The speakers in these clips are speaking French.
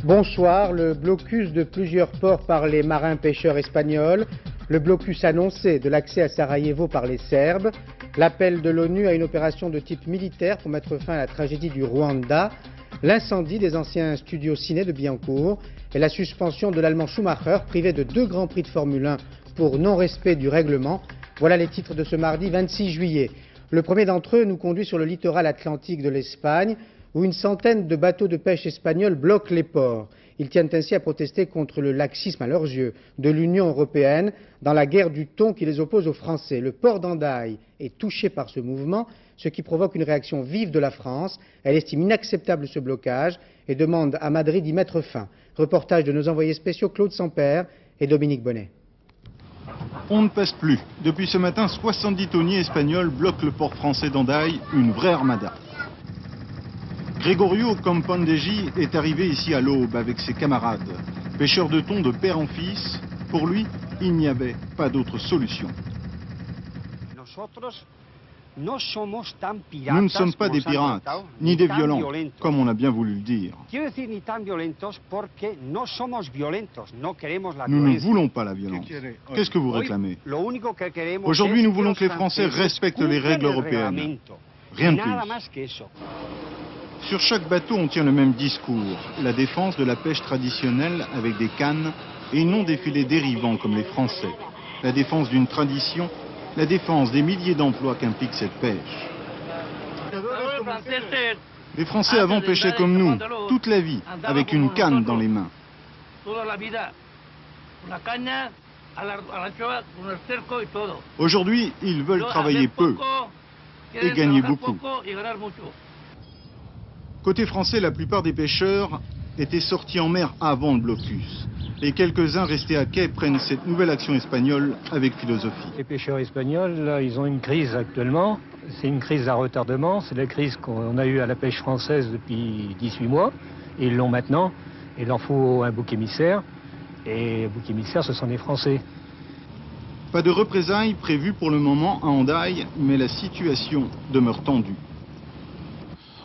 Bonsoir, le blocus de plusieurs ports par les marins pêcheurs espagnols, le blocus annoncé de l'accès à Sarajevo par les Serbes, l'appel de l'ONU à une opération de type militaire pour mettre fin à la tragédie du Rwanda, l'incendie des anciens studios ciné de Billancourt et la suspension de l'Allemand Schumacher privé de 2 grands prix de Formule 1 pour non-respect du règlement. Voilà les titres de ce mardi 26 juillet. Le premier d'entre eux nous conduit sur le littoral atlantique de l'Espagne, où une centaine de bateaux de pêche espagnols bloquent les ports. Ils tiennent ainsi à protester contre le laxisme, à leurs yeux, de l'Union européenne dans la guerre du thon qui les oppose aux Français. Le port d'Hendaye est touché par ce mouvement, ce qui provoque une réaction vive de la France. Elle estime inacceptable ce blocage et demande à Madrid d'y mettre fin. Reportage de nos envoyés spéciaux Claude Sampère et Dominique Bonnet. On ne passe plus. Depuis ce matin, 70 thoniers espagnols bloquent le port français d'Hendaye, une vraie armada. Gregorio Campandegi est arrivé ici à l'aube avec ses camarades. Pêcheur de thon de père en fils, pour lui, il n'y avait pas d'autre solution. Nous ne sommes pas des pirates, ni des violents, comme on a bien voulu le dire. Nous ne voulons pas la violence. Qu'est-ce que vous réclamez? Aujourd'hui, nous voulons que les Français respectent les règles européennes. Rien de plus. Sur chaque bateau, on tient le même discours, la défense de la pêche traditionnelle avec des cannes et non des filets dérivants comme les Français. La défense d'une tradition, la défense des milliers d'emplois qu'implique cette pêche. Les Français avant pêchaient comme nous, toute la vie, avec une canne dans les mains. Aujourd'hui, ils veulent travailler peu et gagner beaucoup. Côté français, la plupart des pêcheurs étaient sortis en mer avant le blocus. Et quelques-uns restés à quai prennent cette nouvelle action espagnole avec philosophie. Les pêcheurs espagnols, là, ils ont une crise actuellement. C'est une crise à retardement. C'est la crise qu'on a eue à la pêche française depuis 18 mois. Et ils l'ont maintenant. Il leur faut un bouc émissaire. Et le bouc émissaire, ce sont les Français. Pas de représailles prévues pour le moment à Hendaye, mais la situation demeure tendue.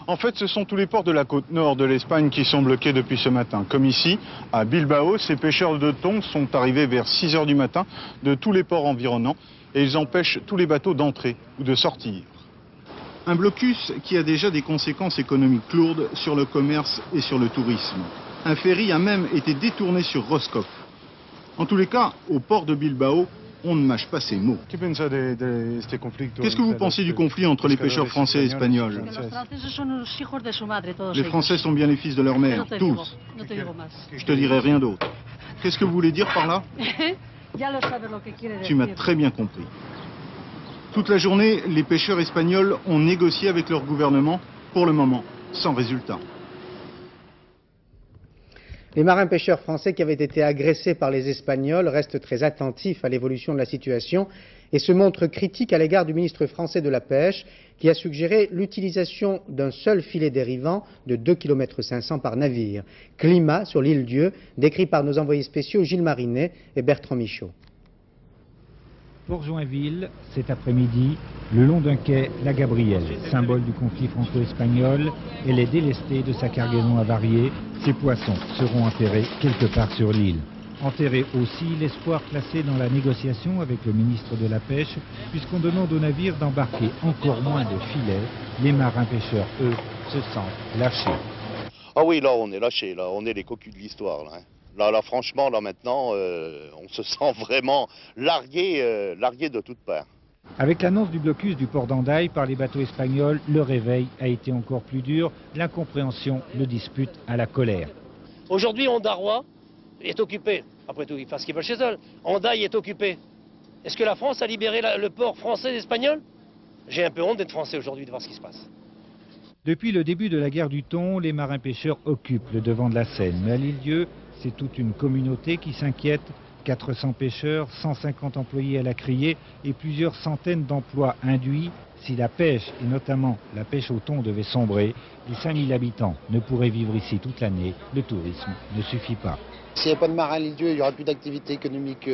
En fait, ce sont tous les ports de la côte nord de l'Espagne qui sont bloqués depuis ce matin. Comme ici, à Bilbao, ces pêcheurs de thon sont arrivés vers 6 h du matin de tous les ports environnants et ils empêchent tous les bateaux d'entrer ou de sortir. Un blocus qui a déjà des conséquences économiques lourdes sur le commerce et sur le tourisme. Un ferry a même été détourné sur Roscoff. En tous les cas, au port de Bilbao, on ne mâche pas ses mots. Qu'est-ce que vous pensez du conflit entre les pêcheurs français et espagnols? Les Français sont bien les fils de leur mère, tous. Je te dirai rien d'autre. Qu'est-ce que vous voulez dire par là? Tu m'as très bien compris. Toute la journée, les pêcheurs espagnols ont négocié avec leur gouvernement, pour le moment, sans résultat. Les marins pêcheurs français qui avaient été agressés par les Espagnols restent très attentifs à l'évolution de la situation et se montrent critiques à l'égard du ministre français de la Pêche qui a suggéré l'utilisation d'un seul filet dérivant de 2,5 km par navire. Climat sur l'île Dieu, décrit par nos envoyés spéciaux Gilles Marinet et Bertrand Michaud. Port-Joinville, cet après-midi, le long d'un quai, la Gabrielle, symbole du conflit franco-espagnol, elle est délestée de sa cargaison avariée. Ses poissons seront enterrés quelque part sur l'île. Enterré aussi l'espoir placé dans la négociation avec le ministre de la Pêche, puisqu'on demande aux navires d'embarquer encore moins de filets. Les marins pêcheurs, eux, se sentent lâchés. Ah oui, là on est lâchés, là on est les cocus de l'histoire. Là, franchement, là maintenant, on se sent vraiment largué de toutes parts. Avec l'annonce du blocus du port d'Hendaye par les bateaux espagnols, le réveil a été encore plus dur. L'incompréhension le dispute à la colère. Aujourd'hui, Hondarois est occupé. Après tout, ils font ce qu'ils veulent chez eux. Hendaye est occupé. Est-ce que la France a libéré le port français et espagnol? J'ai un peu honte d'être français aujourd'hui, de voir ce qui se passe. Depuis le début de la guerre du thon, les marins pêcheurs occupent le devant de la scène. Mais à l'île Dieu, c'est toute une communauté qui s'inquiète. 400 pêcheurs, 150 employés à la criée et plusieurs centaines d'emplois induits. Si la pêche, et notamment la pêche au thon, devait sombrer, les 5000 habitants ne pourraient vivre ici toute l'année. Le tourisme ne suffit pas. S'il n'y avait pas de marins à l'île Dieu, il n'y aurait plus d'activité économique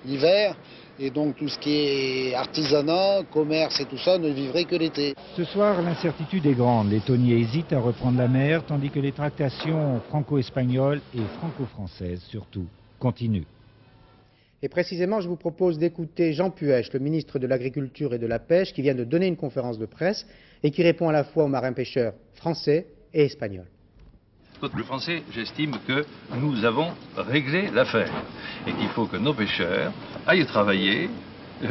l'hiver. Et donc tout ce qui est artisanat, commerce et tout ça ne vivrait que l'été. Ce soir, l'incertitude est grande. Les tonniers hésitent à reprendre la mer, tandis que les tractations franco-espagnoles et franco-françaises surtout continuent. Et précisément, je vous propose d'écouter Jean Puech, le ministre de l'Agriculture et de la Pêche, qui vient de donner une conférence de presse et qui répond à la fois aux marins-pêcheurs français et espagnols. Le français, j'estime que nous avons réglé l'affaire et qu'il faut que nos pêcheurs aillent travailler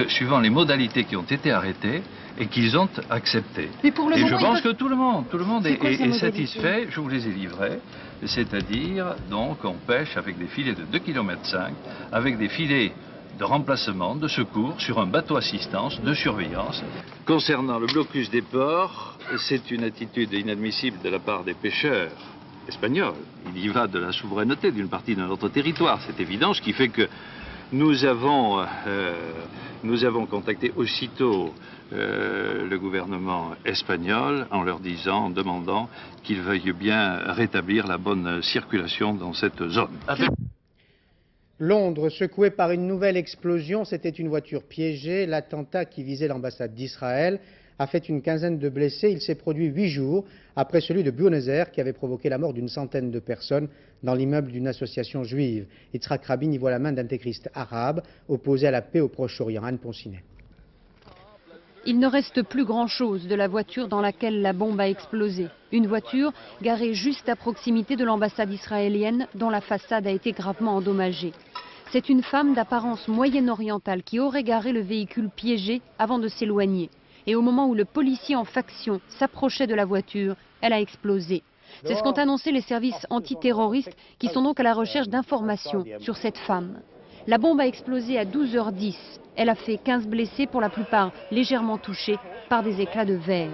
suivant les modalités qui ont été arrêtées et qu'ils ont acceptées. Et je pense que tout le monde est satisfait, je vous les ai livrés, c'est-à-dire donc on pêche avec des filets de 2,5 km, avec des filets de remplacement, de secours, sur un bateau assistance, de surveillance. Concernant le blocus des ports, c'est une attitude inadmissible de la part des pêcheurs espagnol. Il y va de la souveraineté d'une partie de notre territoire, c'est évident, ce qui fait que nous avons contacté aussitôt le gouvernement espagnol en leur disant, en demandant qu'ils veuillent bien rétablir la bonne circulation dans cette zone. Londres, secoué par une nouvelle explosion, c'était une voiture piégée. L'attentat qui visait l'ambassade d'Israël a fait une quinzaine de blessés. Il s'est produit 8 jours après celui de Buenos Aires qui avait provoqué la mort d'une centaine de personnes dans l'immeuble d'une association juive. Yitzhak Rabin y voit la main d'intégristes arabes opposés à la paix au Proche-Orient. Anne Poncinet. Il ne reste plus grand-chose de la voiture dans laquelle la bombe a explosé. Une voiture garée juste à proximité de l'ambassade israélienne dont la façade a été gravement endommagée. C'est une femme d'apparence moyen-orientale qui aurait garé le véhicule piégé avant de s'éloigner. Et au moment où le policier en faction s'approchait de la voiture, elle a explosé. C'est ce qu'ont annoncé les services antiterroristes qui sont donc à la recherche d'informations sur cette femme. La bombe a explosé à 12h10. Elle a fait 15 blessés, pour la plupart légèrement touchés par des éclats de verre.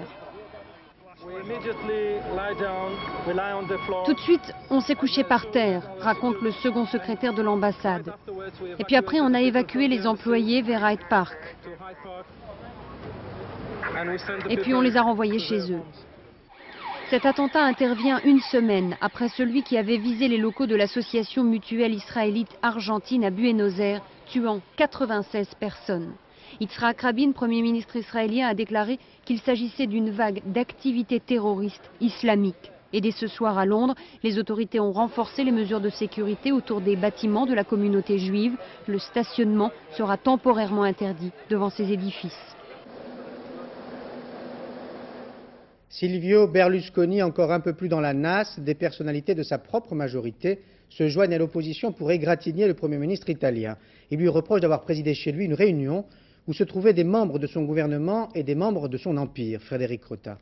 Tout de suite, on s'est couché par terre, raconte le second secrétaire de l'ambassade. Et puis après, on a évacué les employés vers Hyde Park. Et puis on les a renvoyés chez eux. Cet attentat intervient une semaine après celui qui avait visé les locaux de l'association mutuelle israélite argentine à Buenos Aires, tuant 96 personnes. Yitzhak Rabin, Premier ministre israélien, a déclaré qu'il s'agissait d'une vague d'activités terroristes islamiques. Et dès ce soir à Londres, les autorités ont renforcé les mesures de sécurité autour des bâtiments de la communauté juive. Le stationnement sera temporairement interdit devant ces édifices. Silvio Berlusconi, encore un peu plus dans la nasse, des personnalités de sa propre majorité se joignent à l'opposition pour égratigner le Premier ministre italien. Il lui reproche d'avoir présidé chez lui une réunion où se trouvaient des membres de son gouvernement et des membres de son empire. Frédéric Rota.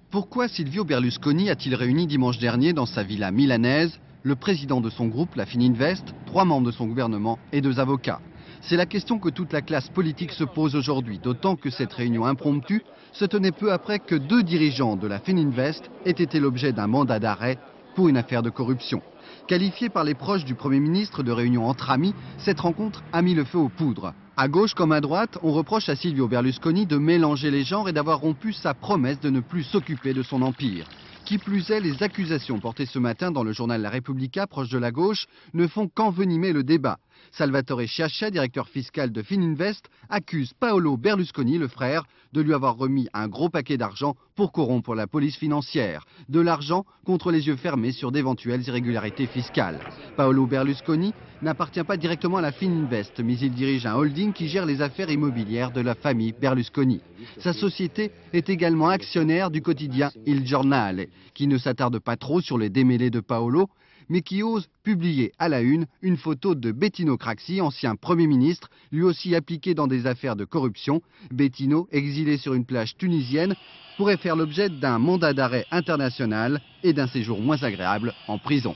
Pourquoi Silvio Berlusconi a-t-il réuni dimanche dernier dans sa villa milanaise le président de son groupe, la Fininvest, 3 membres de son gouvernement et 2 avocats? C'est la question que toute la classe politique se pose aujourd'hui, d'autant que cette réunion impromptue se tenait peu après que 2 dirigeants de la Fininvest aient été l'objet d'un mandat d'arrêt pour une affaire de corruption. Qualifiée par les proches du Premier ministre de réunion entre amis, cette rencontre a mis le feu aux poudres. À gauche comme à droite, on reproche à Silvio Berlusconi de mélanger les genres et d'avoir rompu sa promesse de ne plus s'occuper de son empire. Qui plus est, les accusations portées ce matin dans le journal La Repubblica, proche de la gauche, ne font qu'envenimer le débat. Salvatore Schiaccia, directeur fiscal de Fininvest, accuse Paolo Berlusconi, le frère, de lui avoir remis un gros paquet d'argent pour corrompre la police financière. De l'argent contre les yeux fermés sur d'éventuelles irrégularités fiscales. Paolo Berlusconi n'appartient pas directement à la Fininvest, mais il dirige un holding qui gère les affaires immobilières de la famille Berlusconi. Sa société est également actionnaire du quotidien Il Giornale, qui ne s'attarde pas trop sur les démêlés de Paolo, mais qui ose publier à la une photo de Bettino Craxi, ancien Premier ministre, lui aussi impliqué dans des affaires de corruption. Bettino, exilé sur une plage tunisienne, pourrait faire l'objet d'un mandat d'arrêt international et d'un séjour moins agréable en prison.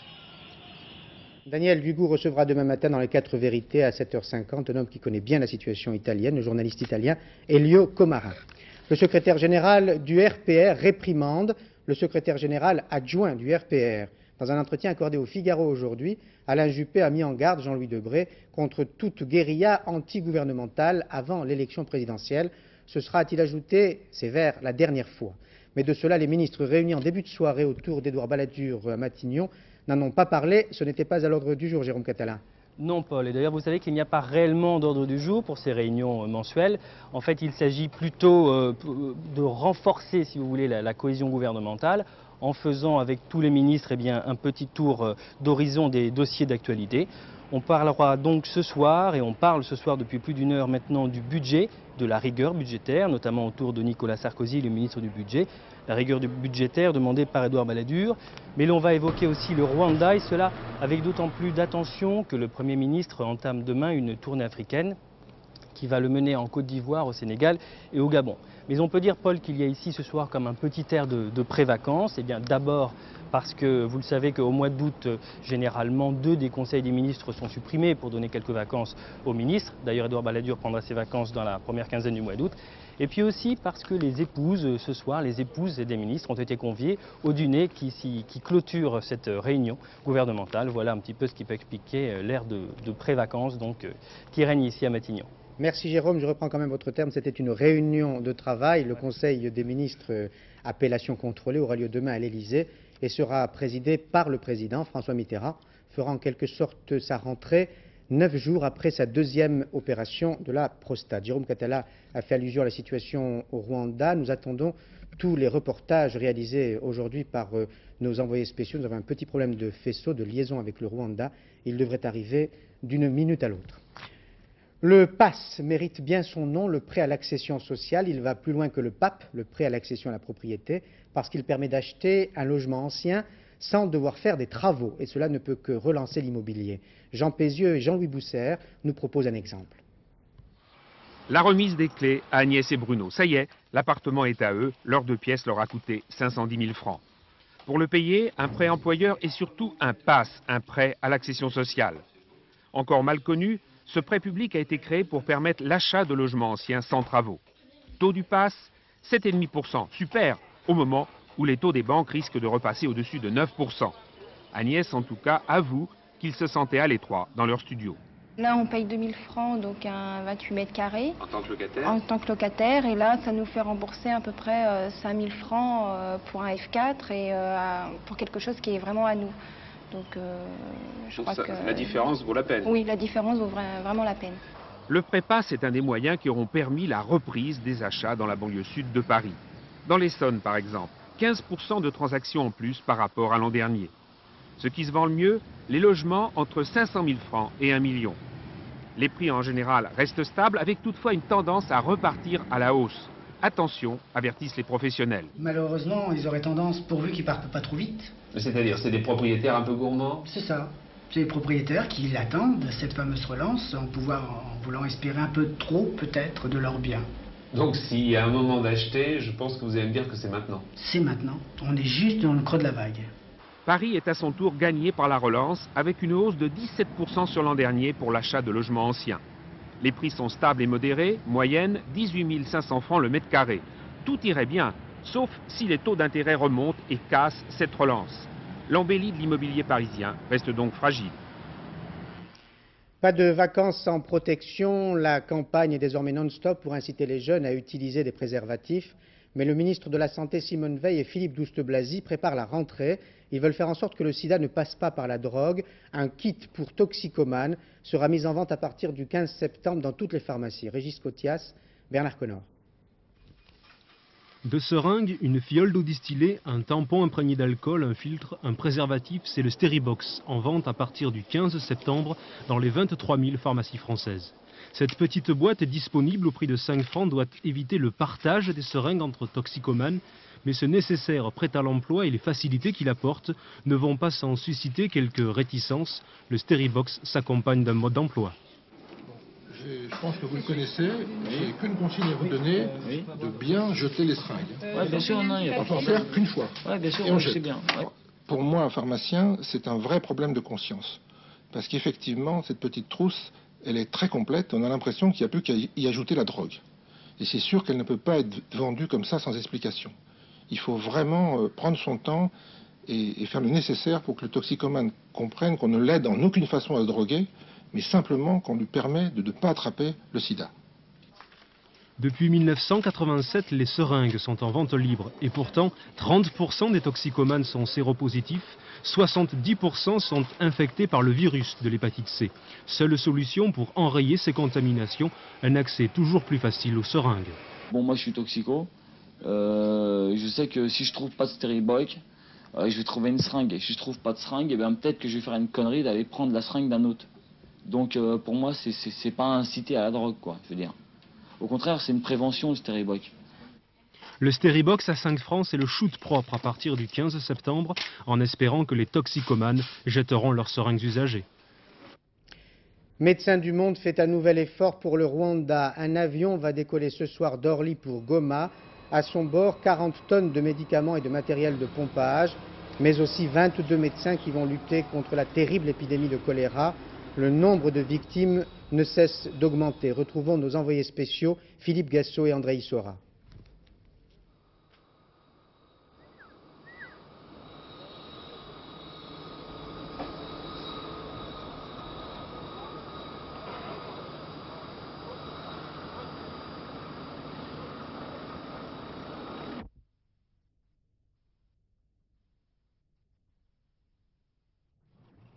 Daniel Dugout recevra demain matin dans les 4 vérités à 7h50 un homme qui connaît bien la situation italienne, le journaliste italien Elio Comara. Le secrétaire général du RPR réprimande le secrétaire général adjoint du RPR. Dans un entretien accordé au Figaro aujourd'hui, Alain Juppé a mis en garde Jean-Louis Debré contre toute guérilla anti-gouvernementale avant l'élection présidentielle. Ce sera, a-t-il ajouté, sévère la dernière fois. Mais de cela, les ministres réunis en début de soirée autour d'Édouard Balladur à Matignon n'en ont pas parlé. Ce n'était pas à l'ordre du jour, Jérôme Catalin. Non, Paul. Et d'ailleurs, vous savez qu'il n'y a pas réellement d'ordre du jour pour ces réunions mensuelles. En fait, il s'agit plutôt de renforcer, si vous voulez, la cohésion gouvernementale en faisant avec tous les ministres un petit tour d'horizon des dossiers d'actualité. On parlera donc ce soir, et on parle ce soir depuis plus d'une heure maintenant, du budget, de la rigueur budgétaire, notamment autour de Nicolas Sarkozy, le ministre du Budget. La rigueur budgétaire demandée par Edouard Balladur. Mais l'on va évoquer aussi le Rwanda, et cela avec d'autant plus d'attention que le Premier ministre entame demain une tournée africaine qui va le mener en Côte d'Ivoire, au Sénégal et au Gabon. Mais on peut dire, Paul, qu'il y a ici ce soir comme un petit air de pré-vacances. Eh bien, d'abord parce que vous le savez qu'au mois d'août, généralement, 2 des conseils des ministres sont supprimés pour donner quelques vacances aux ministres. D'ailleurs, Edouard Balladur prendra ses vacances dans la première quinzaine du mois d'août. Et puis aussi parce que les épouses, ce soir, les épouses des ministres ont été conviées au dîner qui clôture cette réunion gouvernementale. Voilà un petit peu ce qui peut expliquer l'air de pré-vacances qui règne ici à Matignon. Merci Jérôme, je reprends quand même votre terme, c'était une réunion de travail. Le Conseil des ministres appellation contrôlée aura lieu demain à l'Elysée et sera présidé par le président François Mitterrand, fera en quelque sorte sa rentrée 9 jours après sa 2e opération de la prostate. Jérôme Catala a fait allusion à la situation au Rwanda. Nous attendons tous les reportages réalisés aujourd'hui par nos envoyés spéciaux. Nous avons un petit problème de faisceau, de liaison avec le Rwanda. Il devrait arriver d'une minute à l'autre. Le PASS mérite bien son nom, le prêt à l'accession sociale. Il va plus loin que le PAP, le prêt à l'accession à la propriété, parce qu'il permet d'acheter un logement ancien sans devoir faire des travaux. Et cela ne peut que relancer l'immobilier. Jean Pézieux et Jean-Louis Bousser nous proposent un exemple. La remise des clés à Agnès et Bruno. Ça y est, l'appartement est à eux. Leur 2 pièces leur a coûté 510 000 francs. Pour le payer, un prêt employeur et surtout un PASS, un prêt à l'accession sociale. Encore mal connu, ce prêt public a été créé pour permettre l'achat de logements anciens sans travaux. Taux du PASS, 7,5%. Super, au moment où les taux des banques risquent de repasser au-dessus de 9%. Agnès, en tout cas, avoue qu'ils se sentaient à l'étroit dans leur studio. Là, on paye 2000 francs, donc un 28 mètres carrés. En tant que locataire? En tant que locataire. Et là, ça nous fait rembourser à peu près 5000 francs pour un F4 et pour quelque chose qui est vraiment à nous. Donc, je crois que la différence vaut la peine? Oui, la différence vaut vraiment la peine. Le prêt PASS est un des moyens qui auront permis la reprise des achats dans la banlieue sud de Paris. Dans l'Essonne, par exemple, 15% de transactions en plus par rapport à l'an dernier. Ce qui se vend le mieux, les logements entre 500 000 francs et 1 million. Les prix en général restent stables, avec toutefois une tendance à repartir à la hausse. Attention, avertissent les professionnels. Malheureusement, ils auraient tendance, pourvu qu'ils partent pas trop vite. C'est-à-dire, c'est des propriétaires un peu gourmands? C'est ça. C'est les propriétaires qui l'attendent, cette fameuse relance, en voulant espérer un peu trop, peut-être, de leurs biens. Donc, s'il y a un moment d'acheter, je pense que vous allez me dire que c'est maintenant. C'est maintenant. On est juste dans le creux de la vague. Paris est à son tour gagné par la relance, avec une hausse de 17% sur l'an dernier pour l'achat de logements anciens. Les prix sont stables et modérés, moyenne 18 500 francs le mètre carré. Tout irait bien, sauf si les taux d'intérêt remontent et cassent cette relance. L'embellie de l'immobilier parisien reste donc fragile. Pas de vacances sans protection, la campagne est désormais non-stop pour inciter les jeunes à utiliser des préservatifs. Mais le ministre de la Santé Simone Veil et Philippe Douste-Blazy préparent la rentrée. Ils veulent faire en sorte que le sida ne passe pas par la drogue. Un kit pour toxicomanes sera mis en vente à partir du 15 septembre dans toutes les pharmacies. Régis Cotias, Bernard Connor. De seringues, une fiole d'eau distillée, un tampon imprégné d'alcool, un filtre, un préservatif, c'est le Steribox, en vente à partir du 15 septembre dans les 23 000 pharmacies françaises. Cette petite boîte disponible au prix de 5 francs doit éviter le partage des seringues entre toxicomanes, mais ce nécessaire prêt à l'emploi et les facilités qu'il apporte ne vont pas sans susciter quelques réticences. Le Steribox s'accompagne d'un mode d'emploi. Je pense que vous le connaissez, j'ai qu'une consigne à vous donner, de bien jeter les seringues. Oui, bien sûr, non, il y a on peut en faire qu'une fois. Oui, bien sûr, et on c'est bien. Ouais. Pour moi, un pharmacien, c'est un vrai problème de conscience. Parce qu'effectivement, cette petite trousse, elle est très complète, on a l'impression qu'il n'y a plus qu'à y ajouter la drogue. Et c'est sûr qu'elle ne peut pas être vendue comme ça sans explication. Il faut vraiment prendre son temps et faire le nécessaire pour que le toxicomane comprenne qu'on ne l'aide en aucune façon à se droguer, mais simplement qu'on lui permet de ne pas attraper le sida. Depuis 1987, les seringues sont en vente libre et pourtant 30% des toxicomanes sont séropositifs, 70% sont infectés par le virus de l'hépatite C. Seule solution pour enrayer ces contaminations, un accès toujours plus facile aux seringues. Bon, moi je suis toxico, je sais que si je trouve pas de stériboc, je vais trouver une seringue, et si je trouve pas de seringue, peut-être que je vais faire une connerie d'aller prendre la seringue d'un autre. Donc pour moi c'est pas inciter à la drogue, quoi, je veux dire. Au contraire, c'est une prévention, le stériboc. Le Stéribox à 5 francs, c'est le shoot propre à partir du 15 septembre, en espérant que les toxicomanes jetteront leurs seringues usagées. Médecins du Monde fait un nouvel effort pour le Rwanda. Un avion va décoller ce soir d'Orly pour Goma. À son bord, 40 tonnes de médicaments et de matériel de pompage, mais aussi 22 médecins qui vont lutter contre la terrible épidémie de choléra. Le nombre de victimes ne cesse d'augmenter. Retrouvons nos envoyés spéciaux, Philippe Gassot et André Issora.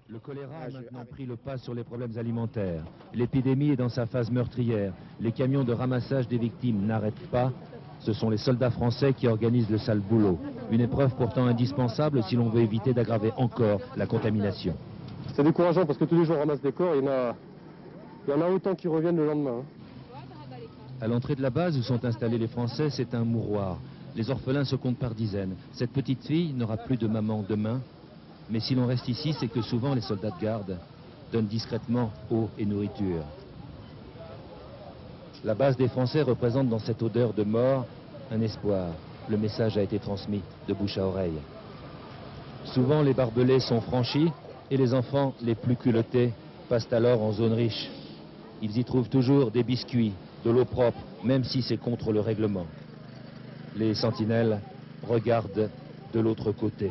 Le choléra a maintenant pris le pas sur les problèmes alimentaires. L'épidémie est dans sa phase meurtrière. Les camions de ramassage des victimes n'arrêtent pas. Ce sont les soldats français qui organisent le sale boulot. Une épreuve pourtant indispensable si l'on veut éviter d'aggraver encore la contamination. C'est décourageant parce que tous les jours on ramasse des corps et il y en a autant qui reviennent le lendemain. À l'entrée de la base où sont installés les Français, c'est un mouroir. Les orphelins se comptent par dizaines. Cette petite fille n'aura plus de maman demain. Mais si l'on reste ici, c'est que souvent les soldats de garde donnent discrètement eau et nourriture. La base des Français représente dans cette odeur de mort un espoir. Le message a été transmis de bouche à oreille. Souvent les barbelés sont franchis et les enfants les plus culottés passent alors en zone riche. Ils y trouvent toujours des biscuits, de l'eau propre, même si c'est contre le règlement. Les sentinelles regardent de l'autre côté.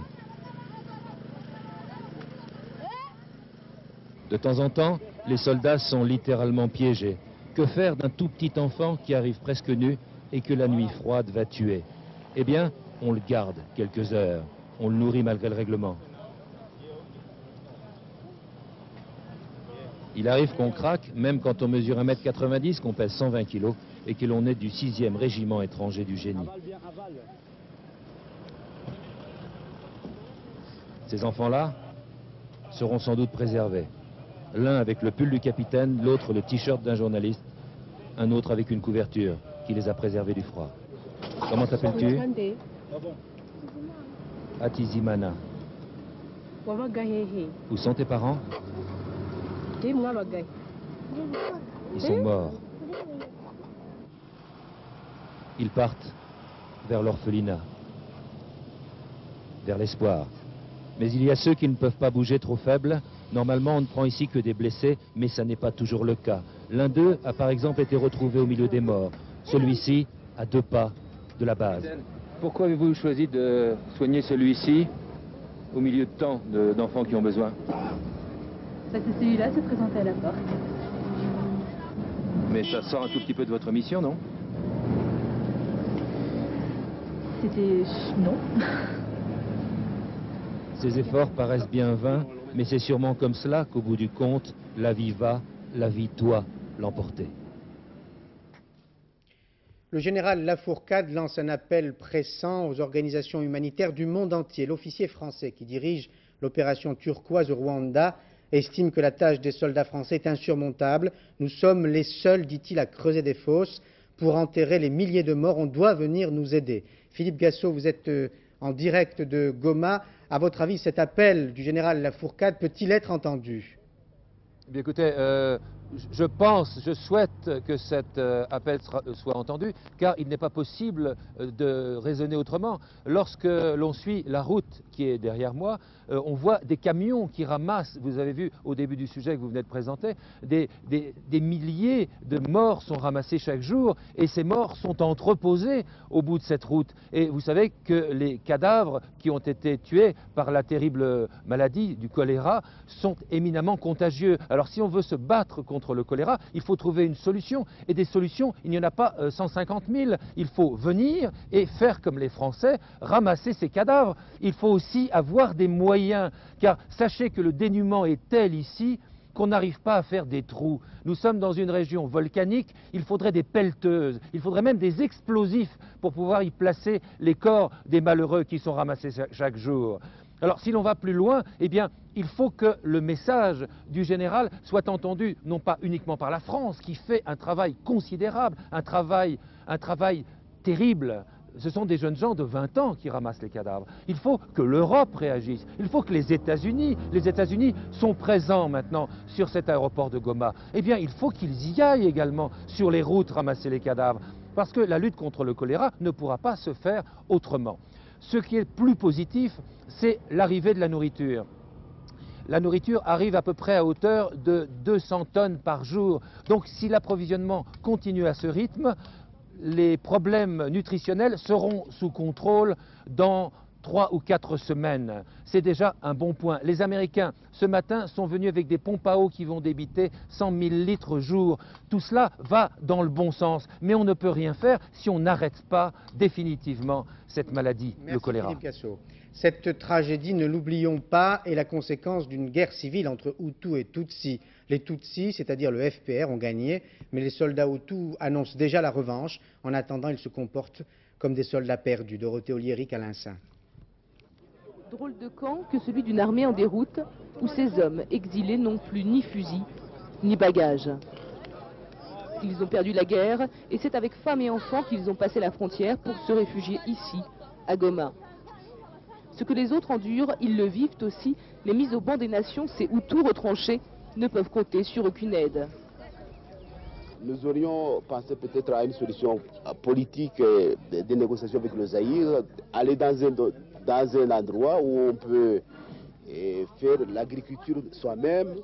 De temps en temps, les soldats sont littéralement piégés. Que faire d'un tout petit enfant qui arrive presque nu et que la nuit froide va tuer? Eh bien, on le garde quelques heures. On le nourrit malgré le règlement. Il arrive qu'on craque, même quand on mesure 1,90 m, qu'on pèse 120 kg et que l'on est du 6e régiment étranger du génie. Ces enfants-là seront sans doute préservés. L'un avec le pull du capitaine, l'autre le t-shirt d'un journaliste, un autre avec une couverture qui les a préservés du froid. Comment t'appelles-tu? Atizimana. Où sont tes parents? Ils sont morts. Ils partent vers l'orphelinat, vers l'espoir. Mais il y a ceux qui ne peuvent pas bouger, trop faibles. Normalement, on ne prend ici que des blessés, mais ça n'est pas toujours le cas. L'un d'eux a par exemple été retrouvé au milieu des morts. Celui-ci à 2 pas de la base. Pourquoi avez-vous choisi de soigner celui-ci au milieu de tant d'enfants qui ont besoin? Parce que celui-là se présentait à la porte. Mais ça sort un tout petit peu de votre mission, non? C'était... non. Ces efforts paraissent bien vains, mais c'est sûrement comme cela qu'au bout du compte, la vie va, la vie doit l'emporter. Le général Lafourcade lance un appel pressant aux organisations humanitaires du monde entier. L'officier français qui dirige l'opération turquoise au Rwanda estime que la tâche des soldats français est insurmontable. Nous sommes les seuls, dit-il, à creuser des fosses pour enterrer les milliers de morts. On doit venir nous aider. Philippe Gassot, vous êtes en direct de Goma. À votre avis, cet appel du général Lafourcade peut-il être entendu? Eh bien, écoutez, je souhaite que cet appel soit entendu, car il n'est pas possible de raisonner autrement. Lorsque l'on suit la route qui est derrière moi, on voit des camions qui ramassent, vous avez vu au début du sujet que vous venez de présenter, des milliers de morts sont ramassés chaque jour, et ces morts sont entreposés au bout de cette route. Et vous savez que les cadavres qui ont été tués par la terrible maladie du choléra sont éminemment contagieux. Alors si on veut se battre contre contre le choléra, il faut trouver une solution. Et des solutions, il n'y en a pas 150 000. Il faut venir et faire comme les Français, ramasser ces cadavres. Il faut aussi avoir des moyens, car sachez que le dénuement est tel ici qu'on n'arrive pas à faire des trous. Nous sommes dans une région volcanique, il faudrait des pelleteuses, il faudrait même des explosifs pour pouvoir y placer les corps des malheureux qui sont ramassés chaque jour. Alors si l'on va plus loin, eh bien, il faut que le message du général soit entendu, non pas uniquement par la France, qui fait un travail considérable, un travail terrible. Ce sont des jeunes gens de 20 ans qui ramassent les cadavres. Il faut que l'Europe réagisse. Il faut que les États-Unis sont présents maintenant sur cet aéroport de Goma. Eh bien, il faut qu'ils y aillent également sur les routes ramasser les cadavres. Parce que la lutte contre le choléra ne pourra pas se faire autrement. Ce qui est plus positif, c'est l'arrivée de la nourriture. La nourriture arrive à peu près à hauteur de 200 tonnes par jour. Donc si l'approvisionnement continue à ce rythme, les problèmes nutritionnels seront sous contrôle dans 3 ou 4 semaines. C'est déjà un bon point. Les Américains, ce matin, sont venus avec des pompes à eau qui vont débiter 100 000 litres jour. Tout cela va dans le bon sens, mais on ne peut rien faire si on n'arrête pas définitivement cette maladie, le choléra. Philippe Cassot. Cette tragédie, ne l'oublions pas, est la conséquence d'une guerre civile entre Hutus et Tutsis. Les Tutsis, c'est-à-dire le FPR, ont gagné, mais les soldats Hutus annoncent déjà la revanche. En attendant, ils se comportent comme des soldats perdus. Dorothée Oliéric à Lincin. Drôle de camp que celui d'une armée en déroute, où ces hommes exilés n'ont plus ni fusil, ni bagages. Ils ont perdu la guerre, et c'est avec femmes et enfants qu'ils ont passé la frontière pour se réfugier ici, à Goma. Ce que les autres endurent, ils le vivent aussi. Les mises au banc des nations, ces Hutus retranchés, ne peuvent compter sur aucune aide. Nous aurions pensé peut-être à une solution politique des négociations avec le Zaïre, aller dans un endroit où on peut faire l'agriculture soi-même,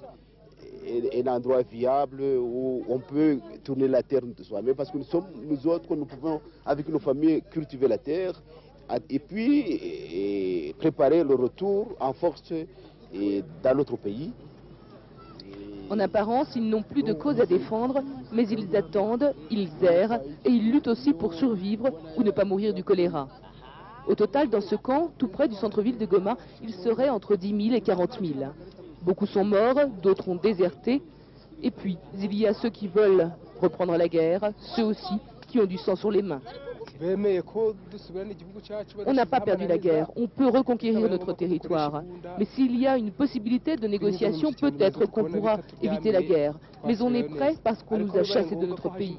un endroit viable où on peut tourner la terre de soi-même, parce que nous autres, nous pouvons avec nos familles cultiver la terre et puis préparer le retour en force dans notre pays. En apparence, ils n'ont plus de cause à défendre, mais ils attendent, ils errent et ils luttent aussi pour survivre ou ne pas mourir du choléra. Au total, dans ce camp, tout près du centre-ville de Goma, il serait entre 10 000 et 40 000. Beaucoup sont morts, d'autres ont déserté. Et puis, il y a ceux qui veulent reprendre la guerre, ceux aussi qui ont du sang sur les mains. On n'a pas perdu la guerre, on peut reconquérir notre territoire. Mais s'il y a une possibilité de négociation, peut-être qu'on pourra éviter la guerre. Mais on est prêt parce qu'on nous a chassés de notre pays.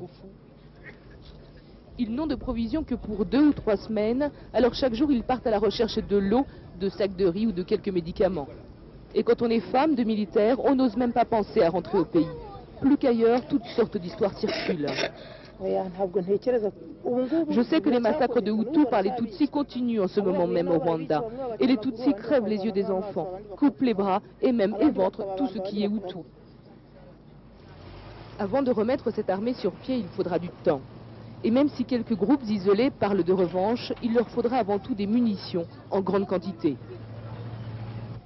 Ils n'ont de provisions que pour 2 ou 3 semaines, alors chaque jour ils partent à la recherche de l'eau, de sacs de riz ou de quelques médicaments. Et quand on est femme de militaire, on n'ose même pas penser à rentrer au pays. Plus qu'ailleurs, toutes sortes d'histoires circulent. Je sais que les massacres de Hutus par les Tutsis continuent en ce moment même au Rwanda. Et les Tutsis crèvent les yeux des enfants, coupent les bras et même éventrent tout ce qui est Hutu. Avant de remettre cette armée sur pied, il faudra du temps. Et même si quelques groupes isolés parlent de revanche, il leur faudra avant tout des munitions en grande quantité.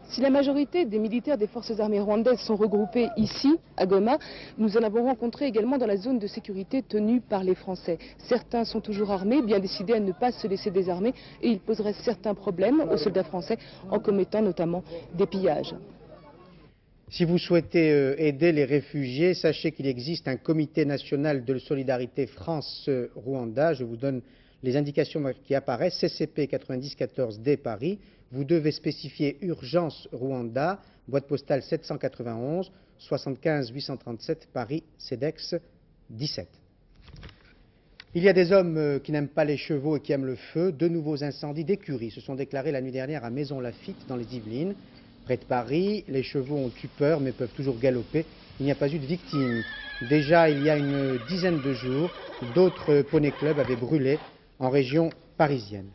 Si la majorité des militaires des forces armées rwandaises sont regroupés ici, à Goma, nous en avons rencontré également dans la zone de sécurité tenue par les Français. Certains sont toujours armés, bien décidés à ne pas se laisser désarmer, et ils poseraient certains problèmes aux soldats français en commettant notamment des pillages. Si vous souhaitez aider les réfugiés, sachez qu'il existe un comité national de solidarité France-Rwanda. Je vous donne les indications qui apparaissent. CCP 9014D Paris. Vous devez spécifier Urgence Rwanda, boîte postale 791 75 837 Paris, CEDEX 17. Il y a des hommes qui n'aiment pas les chevaux et qui aiment le feu. 2 nouveaux incendies d'écuries se sont déclarés la nuit dernière à Maisons-Laffitte dans les Yvelines. Près de Paris, les chevaux ont eu peur mais peuvent toujours galoper. Il n'y a pas eu de victimes. Déjà, il y a une dizaine de jours, d'autres poney clubs avaient brûlé en région parisienne.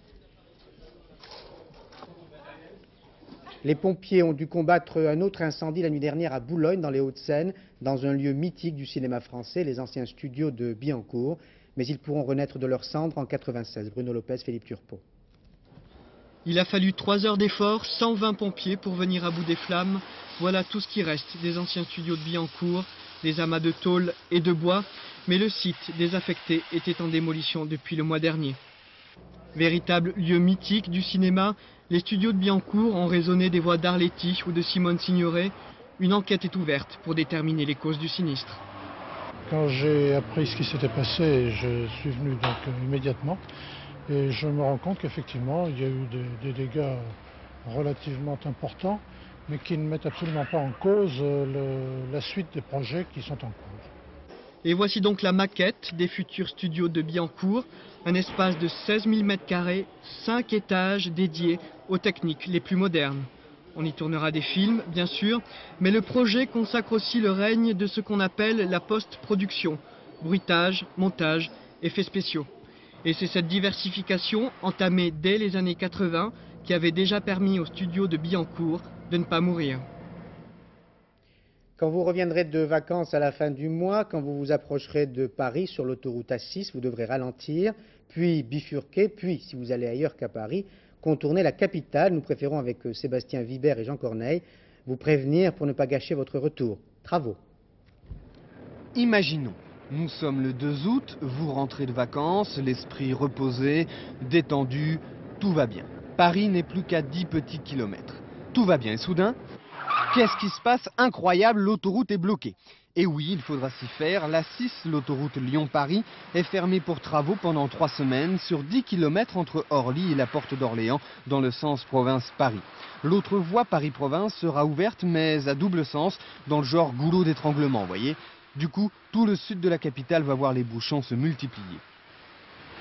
Les pompiers ont dû combattre un autre incendie la nuit dernière à Boulogne, dans les Hauts-de-Seine, dans un lieu mythique du cinéma français, les anciens studios de Billancourt. Mais ils pourront renaître de leurs cendres en 96. Bruno Lopez, Philippe Turpot. Il a fallu 3 heures d'effort, 120 pompiers pour venir à bout des flammes. Voilà tout ce qui reste des anciens studios de Billancourt. des amas de tôle et de bois, mais le site désaffecté était en démolition depuis le mois dernier. Véritable lieu mythique du cinéma, les studios de Billancourt ont résonné des voix d'Arletty ou de Simone Signoret. Une enquête est ouverte pour déterminer les causes du sinistre. Quand j'ai appris ce qui s'était passé, je suis venu donc immédiatement et je me rends compte qu'effectivement il y a eu des dégâts relativement importants, mais qui ne mettent absolument pas en cause la suite des projets qui sont en cours. Et voici donc la maquette des futurs studios de Billancourt, un espace de 16 000 m², 5 étages dédiés aux techniques les plus modernes. On y tournera des films, bien sûr, mais le projet consacre aussi le règne de ce qu'on appelle la post-production, bruitage, montage, effets spéciaux. Et c'est cette diversification, entamée dès les années 80, qui avait déjà permis aux studios de Billancourt de ne pas mourir. Quand vous reviendrez de vacances à la fin du mois, quand vous vous approcherez de Paris sur l'autoroute A6, vous devrez ralentir, puis bifurquer, puis, si vous allez ailleurs qu'à Paris, contourner la capitale. Nous préférons, avec Sébastien Vibert et Jean Corneille, vous prévenir pour ne pas gâcher votre retour. Travaux. Imaginons, nous sommes le 2 août, vous rentrez de vacances, l'esprit reposé, détendu, tout va bien. Paris n'est plus qu'à 10 petits kilomètres. Tout va bien et soudain, qu'est-ce qui se passe? Incroyable, l'autoroute est bloquée. Et oui, il faudra s'y faire, la 6, l'autoroute Lyon-Paris, est fermée pour travaux pendant 3 semaines sur 10 km entre Orly et la Porte d'Orléans dans le sens province-Paris. L'autre voie Paris-Province sera ouverte mais à double sens dans le genre goulot d'étranglement, voyez. Du coup, tout le sud de la capitale va voir les bouchons se multiplier.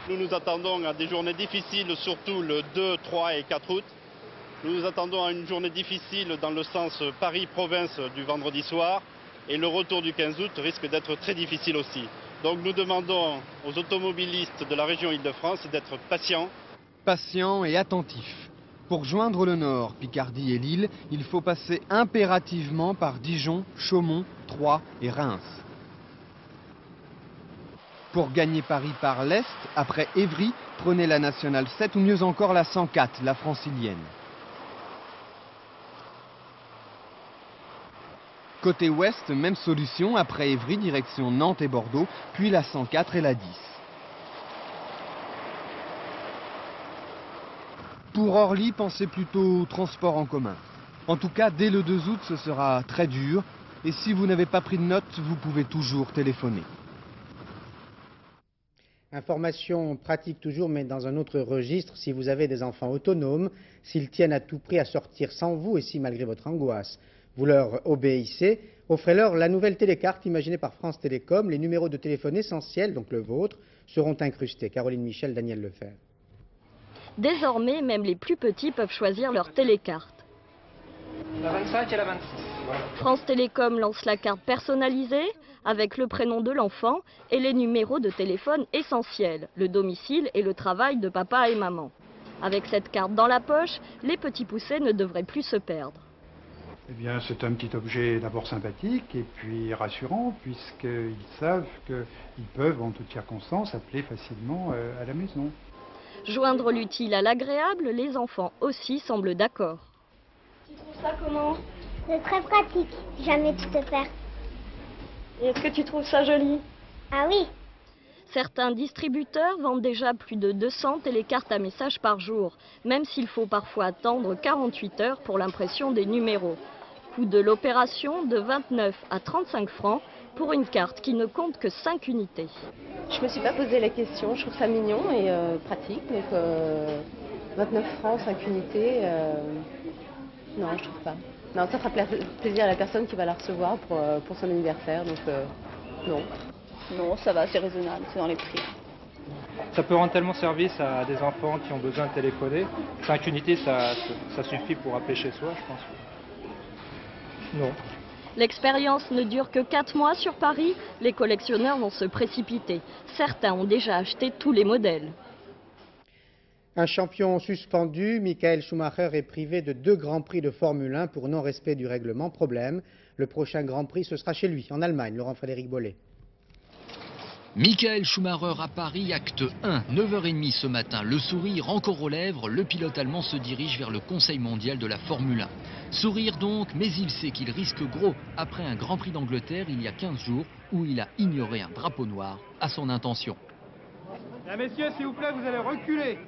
Nous nous attendons à des journées difficiles, surtout le 2, 3 et 4 août. Nous nous attendons à une journée difficile dans le sens Paris-Province du vendredi soir. Et le retour du 15 août risque d'être très difficile aussi. Donc nous demandons aux automobilistes de la région Île-de-France d'être patients. Patients et attentifs. Pour joindre le Nord, Picardie et Lille, il faut passer impérativement par Dijon, Chaumont, Troyes et Reims. Pour gagner Paris par l'Est, après Évry, prenez la nationale 7 ou mieux encore la 104, la francilienne. Côté ouest, même solution, après Évry, direction Nantes et Bordeaux, puis la 104 et la 10. Pour Orly, pensez plutôt au transport en commun. En tout cas, dès le 2 août, ce sera très dur. Et si vous n'avez pas pris de notes, vous pouvez toujours téléphoner. Information pratique toujours, mais dans un autre registre. Si vous avez des enfants autonomes, s'ils tiennent à tout prix à sortir sans vous et si, malgré votre angoisse, vous leur obéissez, offrez-leur la nouvelle télécarte imaginée par France Télécom. Les numéros de téléphone essentiels, donc le vôtre, seront incrustés. Caroline Michel, Daniel Lefebvre. Désormais, même les plus petits peuvent choisir leur télécarte. La 25 et la 26. France Télécom lance la carte personnalisée avec le prénom de l'enfant et les numéros de téléphone essentiels, le domicile et le travail de papa et maman. Avec cette carte dans la poche, les petits poussés ne devraient plus se perdre. Eh bien, c'est un petit objet d'abord sympathique et puis rassurant, puisqu'ils savent qu'ils peuvent, en toutes circonstances, appeler facilement à la maison. Joindre l'utile à l'agréable, les enfants aussi semblent d'accord. Tu trouves ça comment? C'est très pratique, jamais tu te perds. Et est-ce que tu trouves ça joli? Ah oui. Certains distributeurs vendent déjà plus de 200 télécartes à message par jour, même s'il faut parfois attendre 48 heures pour l'impression des numéros. Coût de l'opération de 29 à 35 francs pour une carte qui ne compte que 5 unités. Je me suis pas posé la question, je trouve ça mignon et pratique, donc 29 francs, 5 unités, non je trouve pas. Non, ça fera plaisir à la personne qui va la recevoir pour son anniversaire, donc non. Non, ça va, c'est raisonnable, c'est dans les prix. Ça peut rendre tellement service à des enfants qui ont besoin de téléphoner. 5 unités, ça suffit pour appeler chez soi, je pense. Non. L'expérience ne dure que 4 mois sur Paris. Les collectionneurs vont se précipiter. Certains ont déjà acheté tous les modèles. Un champion suspendu, Michael Schumacher est privé de 2 grands prix de Formule 1 pour non-respect du règlement. Problème, le prochain grand prix, ce sera chez lui, en Allemagne. Laurent-Frédéric Bollet. Michael Schumacher à Paris, acte 1, 9h30 ce matin. Le sourire encore aux lèvres, le pilote allemand se dirige vers le Conseil mondial de la Formule 1. Sourire donc, mais il sait qu'il risque gros après un Grand Prix d'Angleterre il y a 15 jours où il a ignoré un drapeau noir à son intention. Messieurs, s'il vous plaît, vous allez reculer.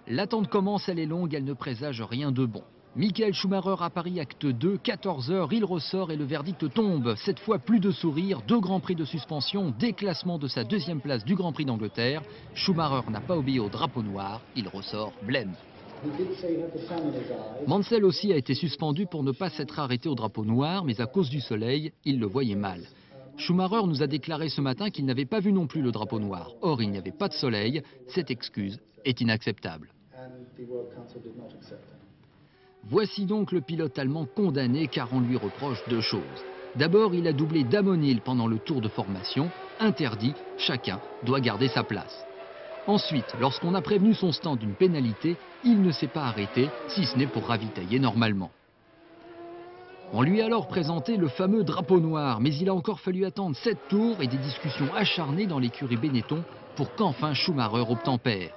L'attente commence, elle est longue, elle ne présage rien de bon. Michael Schumacher à Paris, acte 2, 14h, il ressort et le verdict tombe. Cette fois, plus de sourire, 2 grands prix de suspension, déclassement de sa 2e place du Grand Prix d'Angleterre. Schumacher n'a pas obéi au drapeau noir, il ressort blême. Mansell aussi a été suspendu pour ne pas s'être arrêté au drapeau noir, mais à cause du soleil, il le voyait mal. Schumacher nous a déclaré ce matin qu'il n'avait pas vu non plus le drapeau noir. Or, il n'y avait pas de soleil, cette excuse est inacceptable. Voici donc le pilote allemand condamné car on lui reproche 2 choses. D'abord, il a doublé Damon Hill pendant le tour de formation. Interdit, chacun doit garder sa place. Ensuite, lorsqu'on a prévenu son stand d'une pénalité, il ne s'est pas arrêté, si ce n'est pour ravitailler normalement. On lui a alors présenté le fameux drapeau noir, mais il a encore fallu attendre 7 tours et des discussions acharnées dans l'écurie Benetton pour qu'enfin Schumacher obtempère.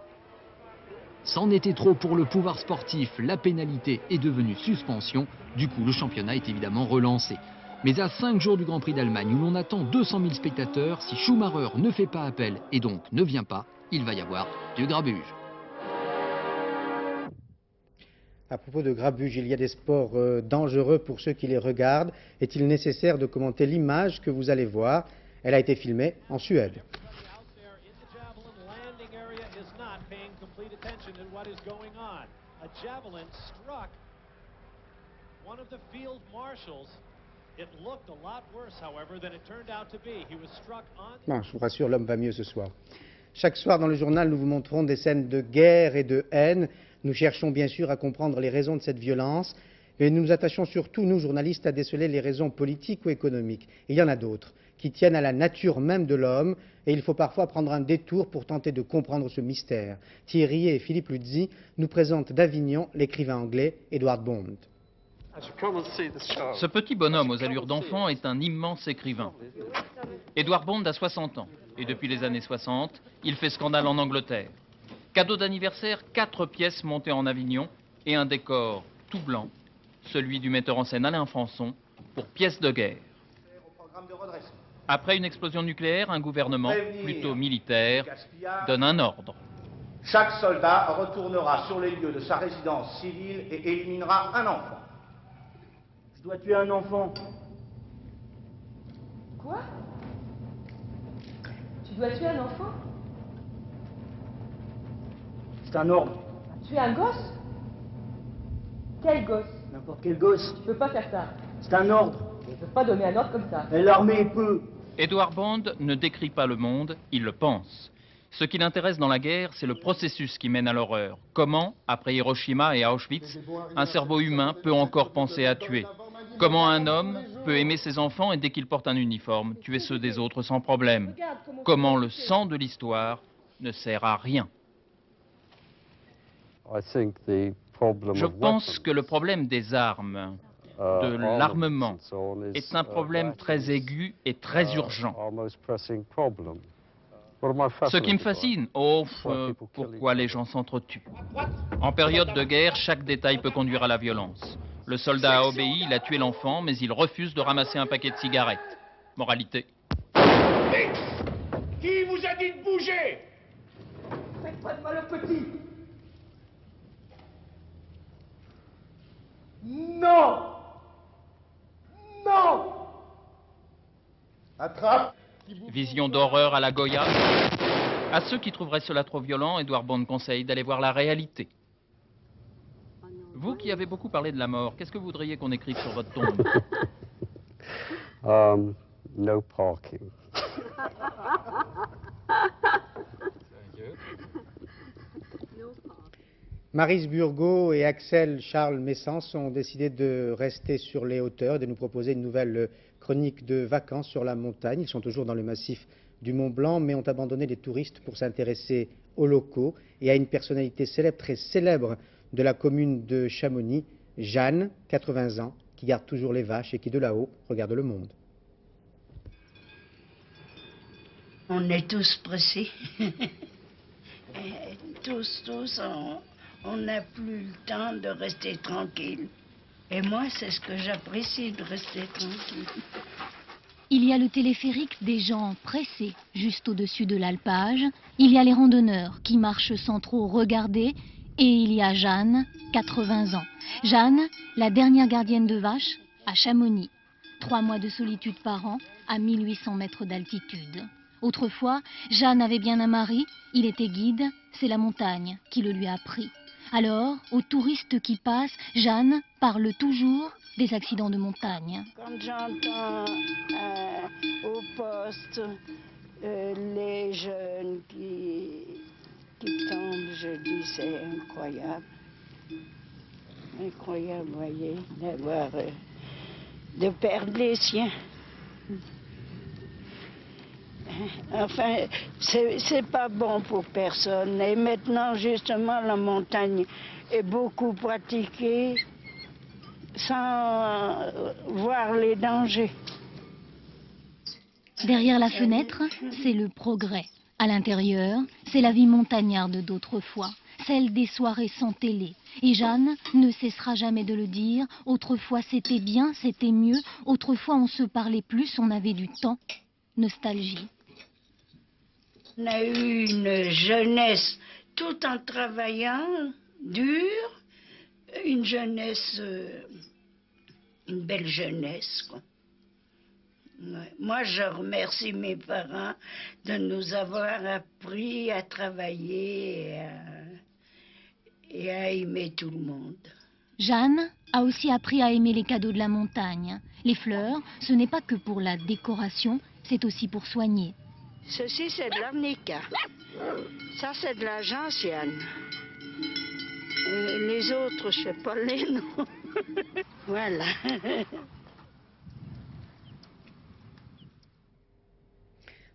C'en était trop pour le pouvoir sportif, la pénalité est devenue suspension, du coup le championnat est évidemment relancé. Mais à 5 jours du Grand Prix d'Allemagne où l'on attend 200 000 spectateurs, si Schumacher ne fait pas appel et donc ne vient pas, il va y avoir du grabuge. À propos de grabuge, il y a des sports dangereux pour ceux qui les regardent. Est-il nécessaire de commenter l'image que vous allez voir? Elle a été filmée en Suède. Non, je vous rassure, l'homme va mieux ce soir. Chaque soir dans le journal, nous vous montrons des scènes de guerre et de haine. Nous cherchons bien sûr à comprendre les raisons de cette violence et nous nous attachons surtout, nous journalistes, à déceler les raisons politiques ou économiques. Et il y en a d'autres qui tiennent à la nature même de l'homme et il faut parfois prendre un détour pour tenter de comprendre ce mystère. Thierry et Philippe Luzzi nous présentent d'Avignon l'écrivain anglais Edward Bond. Ce petit bonhomme aux allures d'enfant est un immense écrivain. Edward Bond a 60 ans et depuis les années 60, il fait scandale en Angleterre. Cadeau d'anniversaire, 4 pièces montées en Avignon et un décor tout blanc, celui du metteur en scène Alain Françon, pour pièces de guerre. Après une explosion nucléaire, un gouvernement, plutôt militaire, donne un ordre. Chaque soldat retournera sur les lieux de sa résidence civile et éliminera un enfant. Je dois tuer un enfant. Quoi? Tu dois tuer un enfant? C'est un ordre. Tuer un gosse? Quel gosse? N'importe quel gosse. Tu peux pas faire ça. C'est un ordre. Tu ne peux pas donner un ordre comme ça. Et l'armée peut. Edward Bond ne décrit pas le monde, il le pense. Ce qui l'intéresse dans la guerre, c'est le processus qui mène à l'horreur. Comment, après Hiroshima et Auschwitz, un cerveau humain peut encore penser à tuer? Comment un homme peut aimer ses enfants et dès qu'il porte un uniforme, tuer ceux des autres sans problème? Comment le sang de l'histoire ne sert à rien? Je pense que le problème des armes, de l'armement, est un problème très aigu et très urgent. Ce qui me fascine, pourquoi les gens s'entretuent. En période de guerre, chaque détail peut conduire à la violence. Le soldat a obéi, il a tué l'enfant, mais il refuse de ramasser un paquet de cigarettes. Moralité. Hey, qui vous a dit de bouger? Faites pas de mal au petit. Non! Non! Attrape! Vision d'horreur à la Goya. À ceux qui trouveraient cela trop violent, Edward Bond conseille d'aller voir la réalité. Vous qui avez beaucoup parlé de la mort, qu'est-ce que vous voudriez qu'on écrive sur votre tombe? No parking. Maryse Burgot et Axel Charles Messens ont décidé de rester sur les hauteurs et de nous proposer une nouvelle chronique de vacances sur la montagne. Ils sont toujours dans le massif du Mont Blanc, mais ont abandonné les touristes pour s'intéresser aux locaux et à une personnalité célèbre, très célèbre de la commune de Chamonix, Jeanne, 80 ans, qui garde toujours les vaches et qui de là-haut regarde le monde. On est tous pressés. tous, on n'a plus le temps de rester tranquille. Et moi, c'est ce que j'apprécie, de rester tranquille. Il y a le téléphérique des gens pressés juste au-dessus de l'alpage. Il y a les randonneurs qui marchent sans trop regarder. Et il y a Jeanne, 80 ans. Jeanne, la dernière gardienne de vaches, à Chamonix. 3 mois de solitude par an, à 1800 mètres d'altitude. Autrefois, Jeanne avait bien un mari, il était guide, c'est la montagne qui le lui a pris. Alors, aux touristes qui passent, Jeanne parle toujours des accidents de montagne. Quand j'entends au poste les jeunes qui tombent, je dis c'est incroyable. Incroyable, voyez, de perdre les siens. Enfin, c'est pas bon pour personne. Et maintenant, justement, la montagne est beaucoup pratiquée sans voir les dangers. Derrière la fenêtre, c'est le progrès. À l'intérieur, c'est la vie montagnarde d'autrefois, celle des soirées sans télé. Et Jeanne ne cessera jamais de le dire. Autrefois, c'était bien, c'était mieux. Autrefois, on se parlait plus, on avait du temps. Nostalgie. On a eu une jeunesse tout en travaillant dur, une jeunesse, une belle jeunesse, quoi. Ouais. Moi, je remercie mes parents de nous avoir appris à travailler et à aimer tout le monde. Jeanne a aussi appris à aimer les cadeaux de la montagne. Les fleurs, ce n'est pas que pour la décoration, c'est aussi pour soigner. Ceci, c'est de l'arnica. Ça, c'est de la gentiane. Les autres, je ne sais pas les noms. Voilà.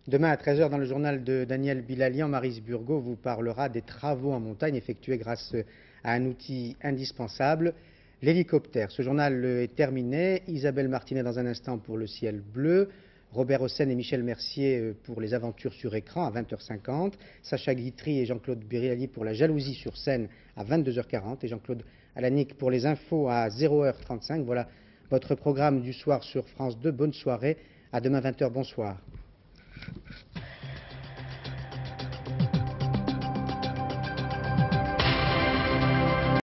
Demain à 13h dans le journal de Daniel Bilalian, Maryse Burgot vous parlera des travaux en montagne effectués grâce à un outil indispensable, l'hélicoptère. Ce journal est terminé. Isabelle Martinet dans un instant pour Le ciel bleu. Robert Hossein et Michel Mercier pour les aventures sur écran à 20h50. Sacha Guitry et Jean-Claude Biriali pour la jalousie sur scène à 22h40. Et Jean-Claude Alanic pour les infos à 0h35. Voilà votre programme du soir sur France 2. Bonne soirée. À demain 20h. Bonsoir.